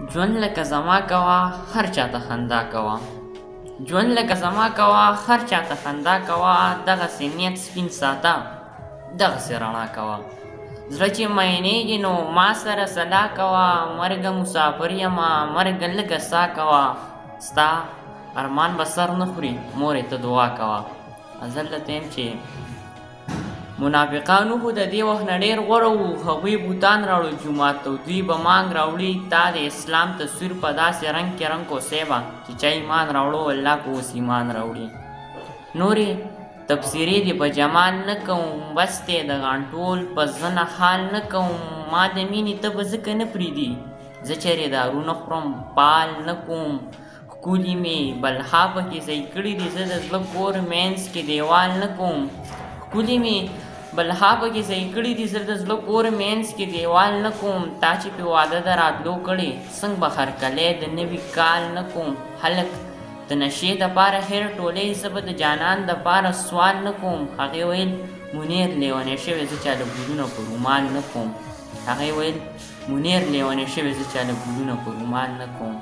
ژوند لکه زما کوه هر چاته خندا کوه ژوند لکه زما کوه هر چاته خندا کوه دغسې نیت سپین ساته دغسې رڼا کوه زړه چې مینېږي نو ما سره صلا کوه مرګه مسافر یمه مرګه لږه سا کوه ستا ارمان به سر نه خوري مورې ته دعا کوه زه دلته یم چې منافقانو خو د دې وخت نه ډېر غوره وو هغوی بوتان راوړل جومات ته دوی به مانګ راوړي تا د اسلام تصویر په داسې رنګ کې رنګ کوسی به چې چا ایمان راوړو الله که اوس ایمان راوړي نورې تبصرې دې په جمال نه کوم بس دی د غانټول په زه نه حال نه کوم ما د مینې ته به ځکه نه پرېږدي زه چېرې دارو نه خورم پال نه کوم ښکلي مې بلها پکې ځای کړي دي زه د زړه کور مینځ کې دیوال نه کوم ښکلي مې بلها پکې ځای کړي دي زه د زړه کور مینځ کې دیوال نه کوم تا چې پې واده د راتلو کړې څنګه به هرکلی د نوي کال نه کوم هلک د نشې دپاره هیر ټولۍ زه به د جانان دپاره سوال نه کوم هغې ویل منیر لیونی شوی زه چاله ګلونه په رومال نه کوم هغې ویل منیر لیونی شوی زه چاله ګلونه په رومال نه کوم